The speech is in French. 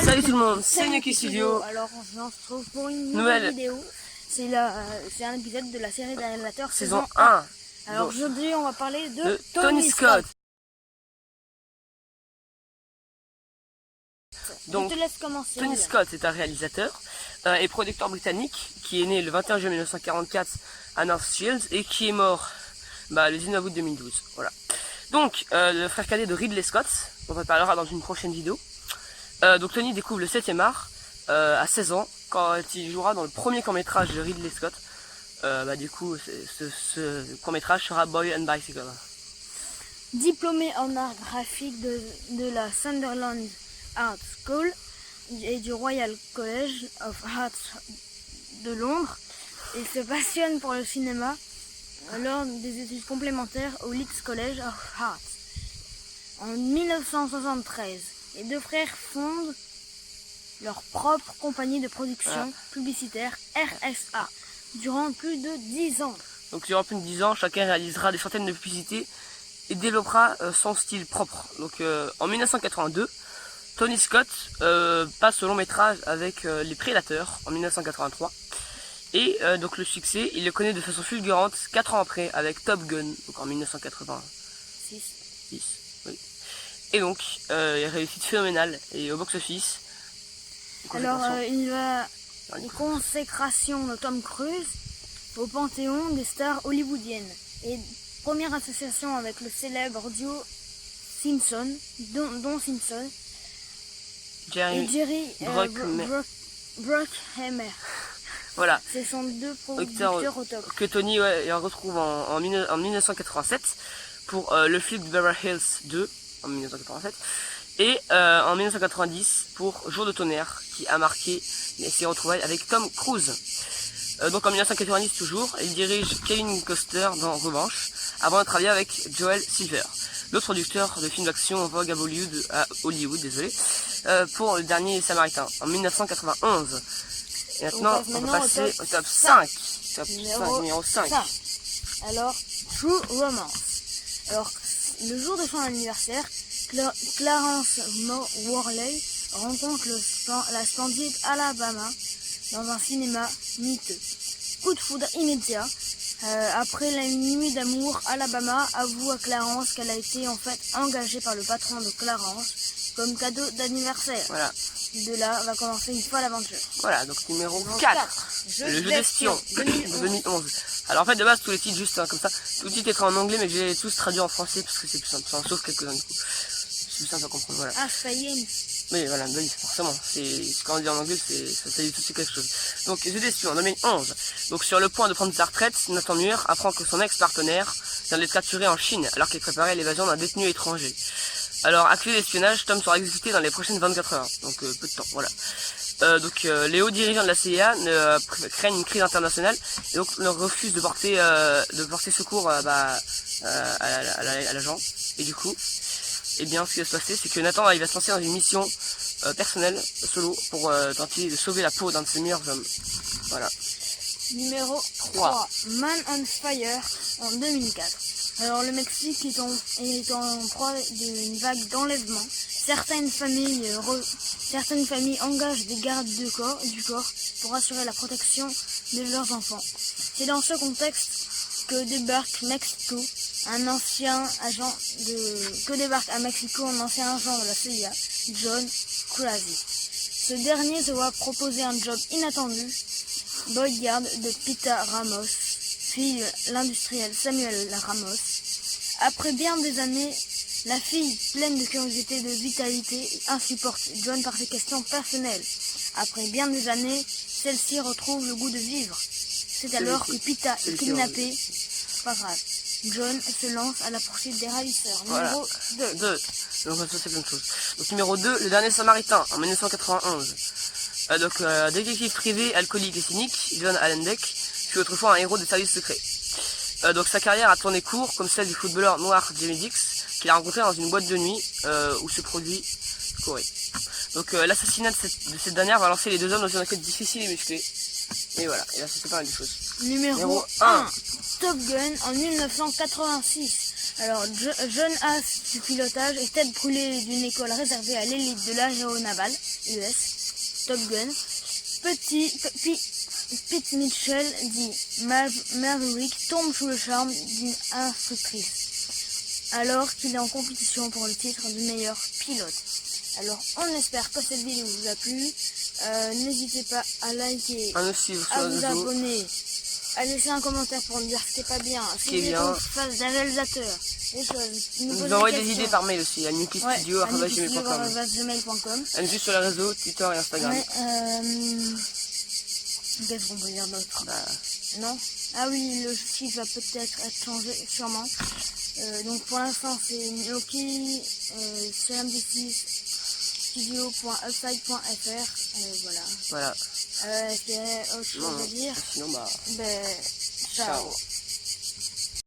Salut tout le monde, c'est Nuki Studio. Alors on se retrouve pour une nouvelle vidéo. C'est un épisode de la série d'Animateur saison 1. Alors aujourd'hui on va parler de Tony Scott. Donc, je te laisse commencer. Tony Scott est un réalisateur et producteur britannique qui est né le 21 juin 1944 à Northfield et qui est mort le 19 août 2012. Voilà. Donc le frère cadet de Ridley Scott, on en parlera dans une prochaine vidéo. Donc Tony découvre le 7e art à 16 ans quand il jouera dans le premier court-métrage de Ridley Scott. Du coup ce court-métrage sera Boy and Bicycle. Diplômé en art graphique de la Sunderland Art School et du Royal College of Arts de Londres, il se passionne pour le cinéma lors des études complémentaires au Leeds College of Arts. En 1973, les deux frères fondent leur propre compagnie de production publicitaire RSA durant plus de 10 ans. Donc durant plus de 10 ans, chacun réalisera des centaines de publicités et développera son style propre. Donc en 1982, Tony Scott passe au long métrage avec Les Prédateurs en 1983. Et donc le succès, il le connaît de façon fulgurante 4 ans après avec Top Gun, donc en 1986. Oui. Et donc, réussite phénoménale et au box-office. Alors il va une consécration de Tom Cruise au panthéon des stars hollywoodiennes et première association avec le célèbre duo Simpson, dont Simpson et Jerry Bruckheimer. Voilà. Ce sont deux producteurs au top. Que Tony retrouve en 1987 pour le film de Beverly Hills 2 en 1987 et en 1990 pour Jour de tonnerre qui a marqué ses retrouvailles avec Tom Cruise. Donc en 1990 toujours, il dirige Kevin Costner dans Revanche avant de travailler avec Joel Silver, l'autre producteur de films d'action en vogue à Hollywood, pour Le Dernier Samaritain en 1991. Et maintenant, on va passer au top 5. Numéro 5. Alors, True Romance. Alors, le jour de son anniversaire, Clarence Worley rencontre la splendide Alabama dans un cinéma miteux. Coup de foudre immédiat. Après la nuit d'amour, Alabama avoue à Clarence qu'elle a été en fait engagée par le patron de Clarence comme cadeau d'anniversaire. Voilà. De là va commencer une folle aventure. Voilà, donc numéro 4. Le jeu d'espion 2011. Alors en fait de base tous les titres juste comme ça, tout le titre est en anglais mais j'ai tous traduit en français parce que c'est plus simple, sauf quelques-uns du coup. C'est plus simple à comprendre, voilà. Ah, ça y est. Oui, voilà, oui, forcément. Quand on dit en anglais, ça dit tout de suite quelque chose. Donc, jeu d'espion en 2011. Donc, sur le point de prendre sa retraite, Nathan Muir apprend que son ex-partenaire vient d'être capturé en Chine, alors qu'il préparait l'évasion d'un détenu étranger. Alors, accusé d'espionnage, Tom sera exécuté dans les prochaines 24 heures. Donc, peu de temps, voilà. Les hauts dirigeants de la CIA craignent une crise internationale et donc leur refusent de porter secours à l'agent. Et du coup, eh bien, ce qui va se passer, c'est que Nathan il va se lancer dans une mission personnelle, solo, pour tenter de sauver la peau d'un de ses meilleurs hommes. Voilà. Numéro 3. Man on Fire en 2004. Alors le Mexique est en proie d'une vague d'enlèvement. Certaines familles engagent des gardes du corps pour assurer la protection de leurs enfants. C'est dans ce contexte que débarque à Mexico un ancien agent de la CIA, John Krasinski. Ce dernier se voit proposer un job inattendu, bodyguard de Pita Ramos, fille de l'industriel Samuel Ramos. Après bien des années, la fille, pleine de curiosité et de vitalité, insupporte John par ses questions personnelles. Après bien des années, celle-ci retrouve le goût de vivre. C'est alors que Pita est kidnappée. Pas grave. John se lance à la poursuite des ravisseurs. Voilà. Numéro 2. Donc ça c'est plein de choses. Donc numéro 2, Le Dernier Samaritain en 1991. Détective privé, alcoolique et cynique, John Allendeck fut autrefois un héros de service secret. Donc sa carrière a tourné court comme celle du footballeur noir Jamie Dix qu'il a rencontré dans une boîte de nuit où se produit Corée. Donc l'assassinat de cette dernière va lancer les deux hommes dans une enquête difficile et musclée. Et voilà, et là c'est pas mal de choses. Numéro 1. Top Gun en 1986. Alors, jeune as du pilotage et tête brûlée d'une école réservée à l'élite de l'aéronavale, US, Top Gun. Pete Mitchell dit Maverick tombe sous le charme d'une instructrice, alors qu'il est en compétition pour le titre du meilleur pilote. Alors, on espère que cette vidéo vous a plu. N'hésitez pas à liker, À nous suivre sur à les vous réseaux. abonner, à laisser un commentaire pour me dire ce qui est pas bien, Ce qui est bien. face d'un réalisateur, des choses. Nous envoyez des idées par mail aussi à newkidstudio@gmail.com. gmail.com. À nous suivre sur les réseaux, Twitter et Instagram. Ouais, qu'est-ce qu'on peut dire d'autre? Bah, Non? Ah oui, le site va peut-être être changé, sûrement. Donc pour l'instant c'est Noki, CMD6, studio.upside.fr, voilà. voilà. Est-ce qu'il y a autre chose à dire? Sinon, bah, Ben, ciao. ciao.